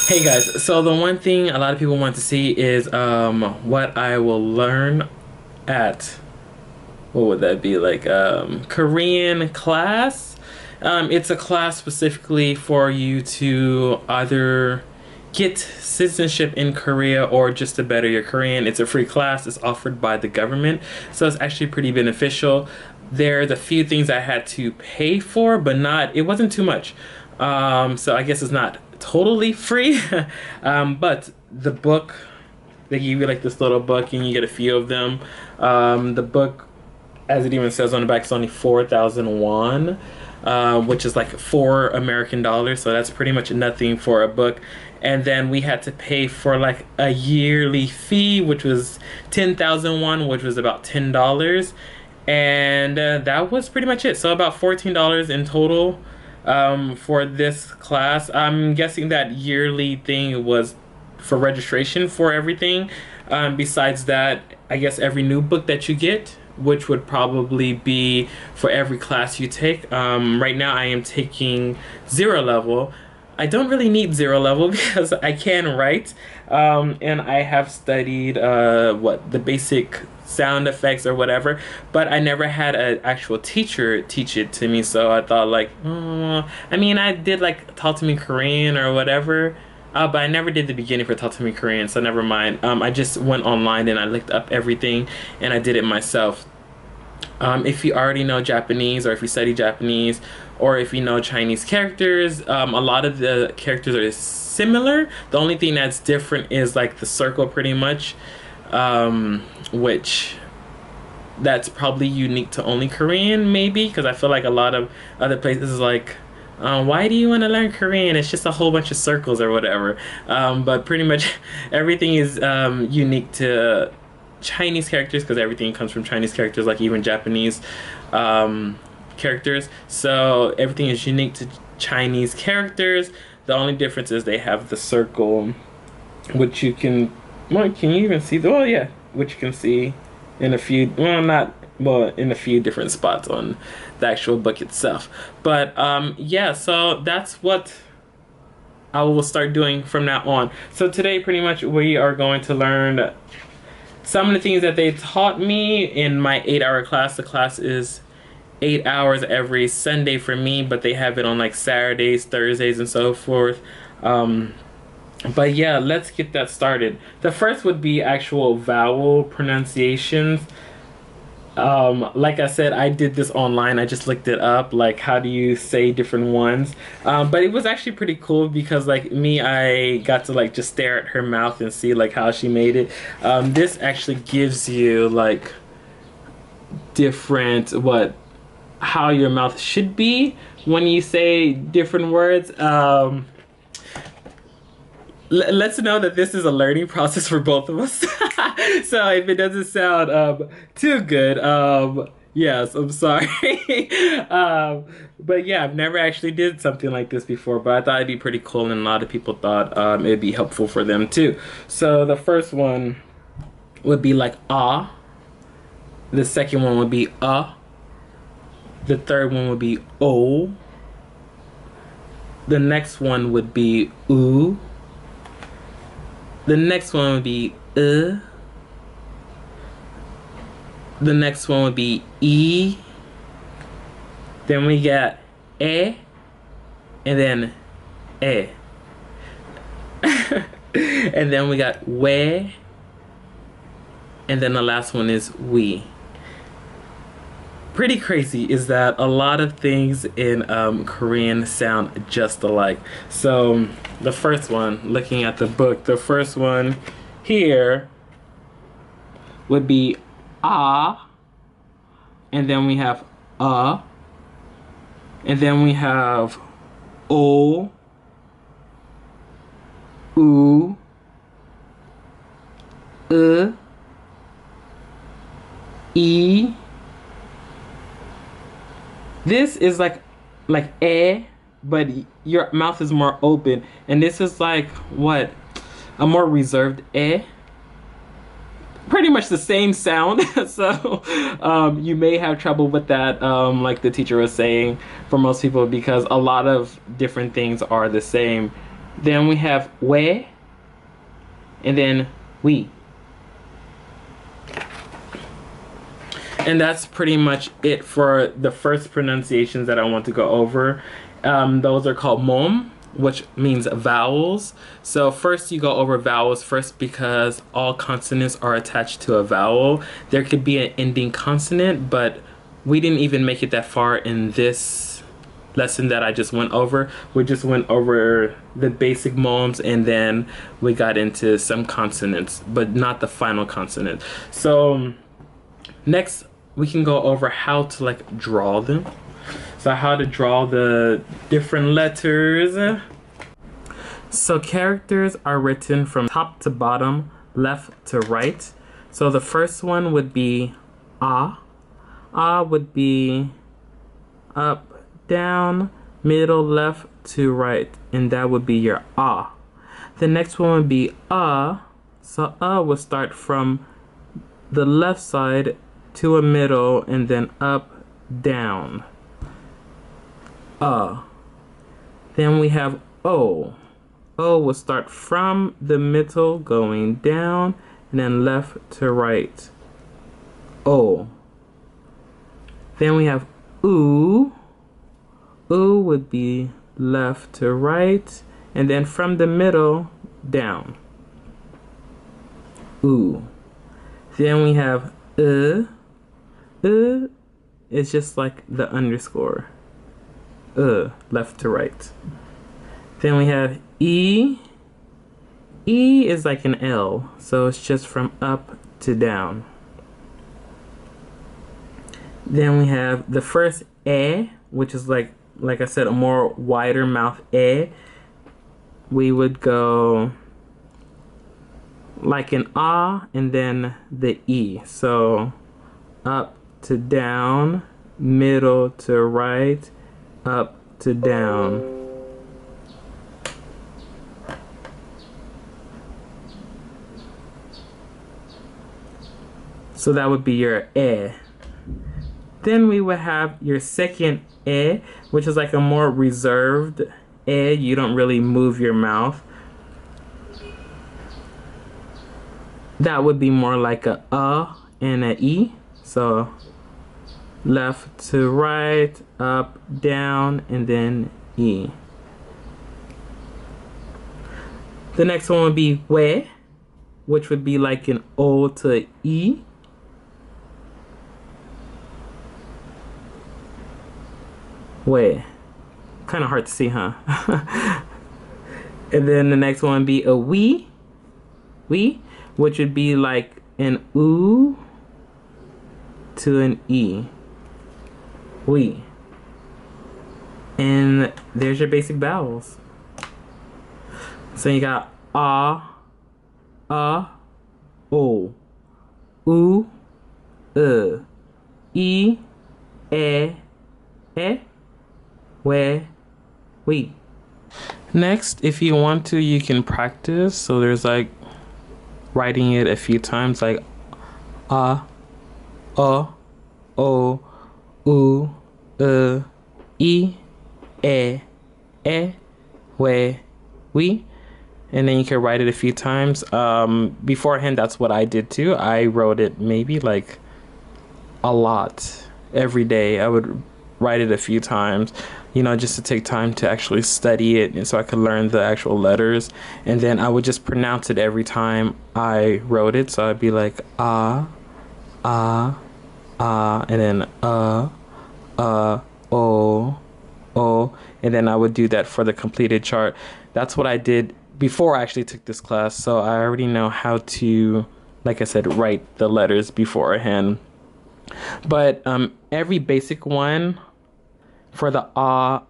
Hey guys, so the one thing a lot of people want to see is what I will learn at, what would that be, like Korean class. It's a class specifically for you to either get citizenship in Korea or just to better your Korean. It's a free class. It's offered by the government, so it's actually pretty beneficial. There's a few things I had to pay for, but it wasn't too much. So I guess it's not totally free. But the book, they give you like this little book and you get a few of them. The book, as it even says on the back, is only 4,000 won, which is like $4 American, so that's pretty much nothing for a book. And then we had to pay for like a yearly fee, which was 10,000 won, which was about $10. And that was pretty much it. So about $14 in total for this class. I'm guessing that yearly thing was for registration for everything. Besides that, I guess every new book that you get, which would probably be for every class you take. Right now I am taking 0 level. I don't really need 0 level because I can write, and I have studied the basic sound effects or whatever, but I never had an actual teacher teach it to me. So I thought like, I mean, I did like Talk to Me Korean or whatever, but I never did the beginning for Talk to Me Korean, so never mind. I just went online and I looked up everything and I did it myself. If you already know Japanese, or if you study Japanese, or if you know Chinese characters, a lot of the characters are similar. The only thing that's different is like the circle pretty much, which that's probably unique to only Korean maybe, because I feel like a lot of other places is like, why do you want to learn Korean? It's just a whole bunch of circles or whatever. But pretty much everything is unique to Chinese characters, because everything comes from Chinese characters, like even Japanese characters. So everything is unique to Chinese characters. The only difference is they have the circle, which you can, well, can you even see? Oh yeah, which you can see in a few, in a few different spots on the actual book itself. But yeah, so that's what I will start doing from now on. So today pretty much we are going to learn some of the things that they taught me in my 8-hour class. The class is 8 hours every Sunday for me, but they have it on like Saturdays, Thursdays, and so forth. But yeah, let's get that started. The first would be actual vowel pronunciations. Like I said, I did this online. I just looked it up, like how do you say different ones. But it was actually pretty cool because like me, I got to like just stare at her mouth and see like how she made it. This actually gives you like different how your mouth should be when you say different words. Let's know that this is a learning process for both of us. So if it doesn't sound too good, yes, I'm sorry. But yeah, I've never actually did something like this before, but I thought it'd be pretty cool, and a lot of people thought it'd be helpful for them too. So the first one would be like ah. The second one would be The third one would be o. The next one would be oo. The next one would be The next one would be e. Then we got and then and then we got we. And then the last one is we. Pretty crazy is that a lot of things in Korean sound just alike. So the first one, looking at the book, the first one here would be ah, and then we have and then we have o, oo, e. This is like but your mouth is more open, and this is like what, a more reserved pretty much the same sound. So you may have trouble with that, like the teacher was saying, for most people, because a lot of different things are the same Then we have we, and then we. And that's pretty much it for the first pronunciations that I want to go over. Those are called mom, which means vowels. So first you go over vowels first because all consonants are attached to a vowel. There could be an ending consonant, but we didn't even make it that far in this lesson that I just went over. We just went over the basic moms and then we got into some consonants, but not the final consonant. So next we can go over how to like draw them. So how to draw the different letters. So characters are written from top to bottom, left to right. So the first one would be ah. Ah would be up, down, middle, left to right, and that would be your ah. The next one would be So would start from the left side to a middle and then up, down. Then we have O. O will start from the middle going down and then left to right. O. Then we have oo. Oo would be left to right and then from the middle down. Oo. Then we have is just like the underscore. Left to right. Then we have E. E is like an L, so it's just from up to down. Then we have the first E, which is like I said, a more wider mouth E. We would go like an ah and then the E. So up to down, middle to right, up to down. So that would be your E. Then we would have your second E, which is like a more reserved E. You don't really move your mouth. That would be more like a and a E. So left to right, up, down, and then E. The next one would be we, which would be like an O to E. We. Kind of hard to see, huh? And then the next one would be a we, which would be like an oo to an E. We. And there's your basic vowels. So you got o, oo, e, we. Next, if you want to, you can practice. So there's like writing it a few times, like o, oo, e, we. And then you can write it a few times. Beforehand, that's what I did too. I wrote it maybe like a lot every day. I would write it a few times, you know, just to take time to actually study it and so I could learn the actual letters. And then I would just pronounce it every time I wrote it. So I'd be like and then o, and then I would do that for the completed chart. That's what I did before I actually took this class. So I already know how to, like I said, write the letters beforehand. But every basic one for the o,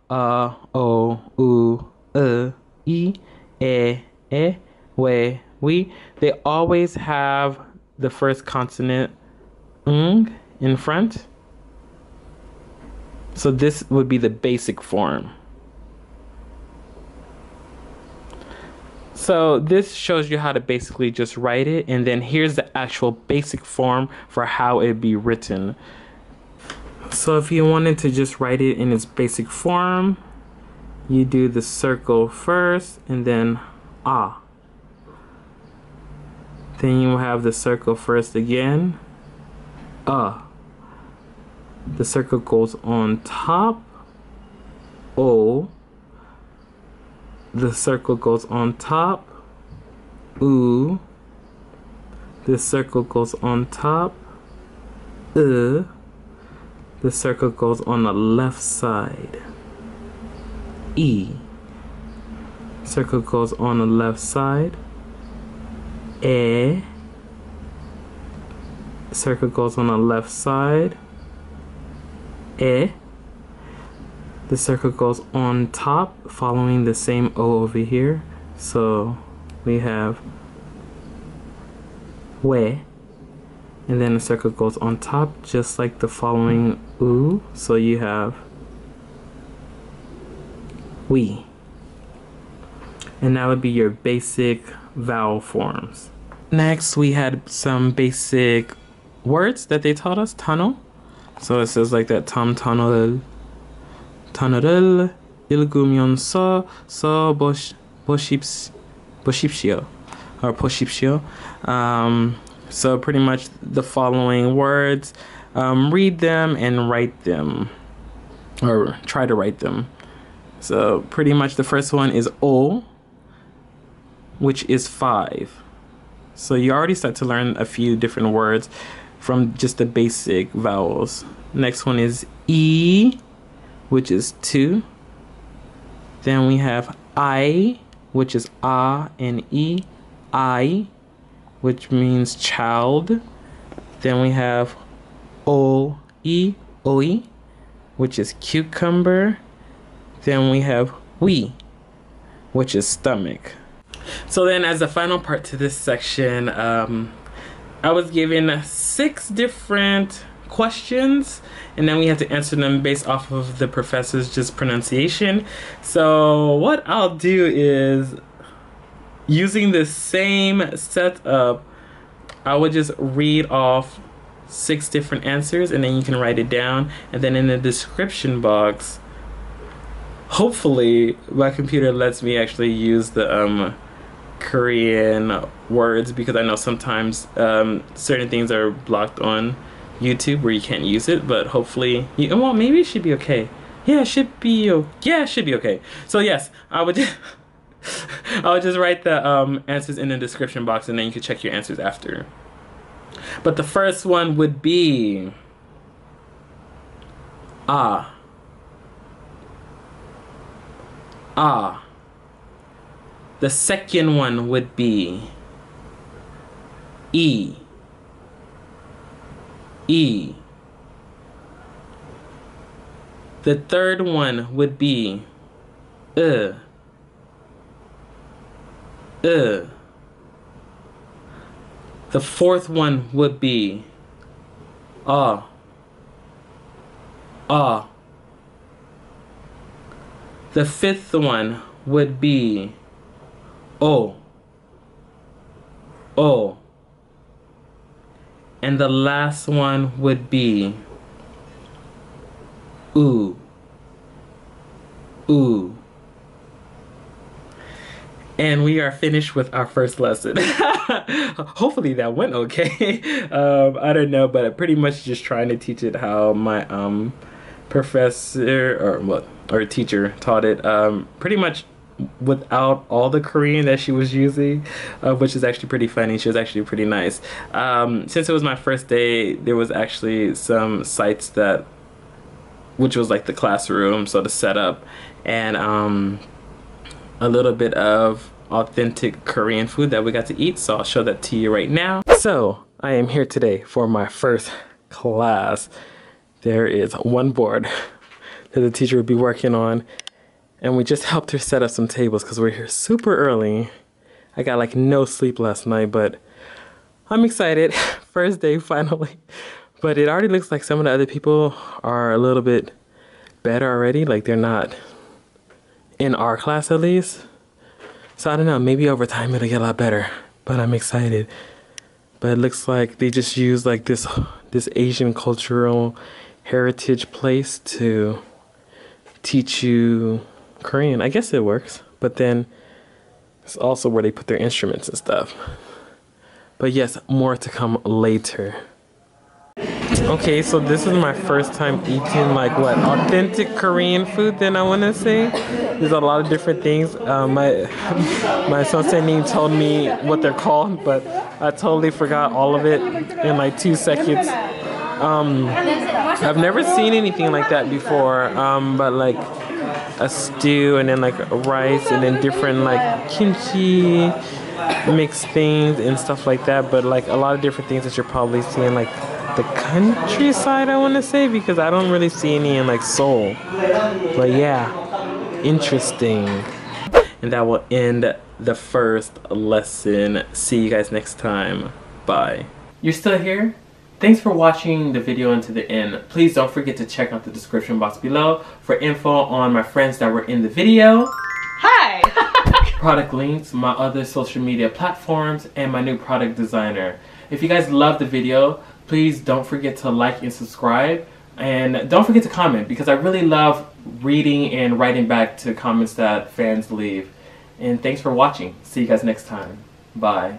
oo, e, we, they always have the first consonant in front. So this would be the basic form. So this shows you how to basically just write it, and then here's the actual basic form for how it'd be written. So if you wanted to just write it in its basic form, you do the circle first and then ah. Then you have the circle first again, the circle goes on top, o. The circle goes on top, oo. The circle goes on top, the circle goes on the left side, e. Circle goes on the left side, e. Circle goes on the left side, e. The circle goes on top, following the same O over here. So we have we, and then the circle goes on top, just like the following oo. So you have we. And that would be your basic vowel forms. Next, we had some basic words that they taught us. Tunnel. So it says like that. Tam tunnel. Tunnel. Ilgumion so boshipshio. Or poshipshio. So pretty much the following words. Read them and write them. Or try to write them. So pretty much the first one is O, which is 5. So you already start to learn a few different words from just the basic vowels. Next one is E, which is 2. Then we have I, which is A and E. I, which means child. Then we have O-E, O-E, which is cucumber. Then we have we, which is stomach. So then as the final part to this section, I was given 6 different questions, and then we had to answer them based off of the professor's just pronunciation. So what I'll do is, using the same setup, I would just read off 6 different answers, and then you can write it down, and then in the description box, hopefully my computer lets me actually use the Korean words, because I know sometimes certain things are blocked on YouTube where you can't use it, but hopefully well, maybe it should be okay. Yeah, it should be okay. So yes, I would just write the answers in the description box, and then you can check your answers after. But the first one would be ah. The second one would be E. The third one would be The fourth one would be The fifth one would be O. And the last one would be oo. And we are finished with our first lesson. Hopefully that went okay. I don't know, but I'm pretty much just trying to teach it how my professor or teacher taught it, pretty much without all the Korean that she was using, which is actually pretty funny. She was actually pretty nice. Since it was my first day, there was actually some sites which was like the classroom, so the setup, and a little bit of authentic Korean food that we got to eat, so I'll show that to you right now. So I am here today for my first class. There is one board that the teacher would be working on, and we just helped her set up some tables because we're here super early. I got like no sleep last night, but I'm excited. First day finally. But it already looks like some of the other people are a little bit better already. Like they're not in our class at least. So I don't know, maybe over time it'll get a lot better. But I'm excited. But it looks like they just use like this Asian cultural heritage place to teach you Korean. I guess it works. But then it's also where they put their instruments and stuff. But yes, more to come later. Okay, so this is my first time eating like what, authentic Korean food then I want to say. There's a lot of different things. My sensei told me what they're called, but I totally forgot all of it in like 2 seconds. I've never seen anything like that before, but like a stew and then like rice and then different like kimchi mixed things and stuff like that, but like a lot of different things that you're probably seeing like the countryside, I want to say, because I don't really see any in like Seoul. But yeah, interesting. And that will end the first lesson. See you guys next time. Bye. You're still here? Thanks for watching the video until the end. Please don't forget to check out the description box below for info on my friends that were in the video. Hi! Product links, my other social media platforms, and my new product designer. If you guys love the video, please don't forget to like and subscribe. And don't forget to comment, because I really love reading and writing back to comments that fans leave. And thanks for watching. See you guys next time. Bye.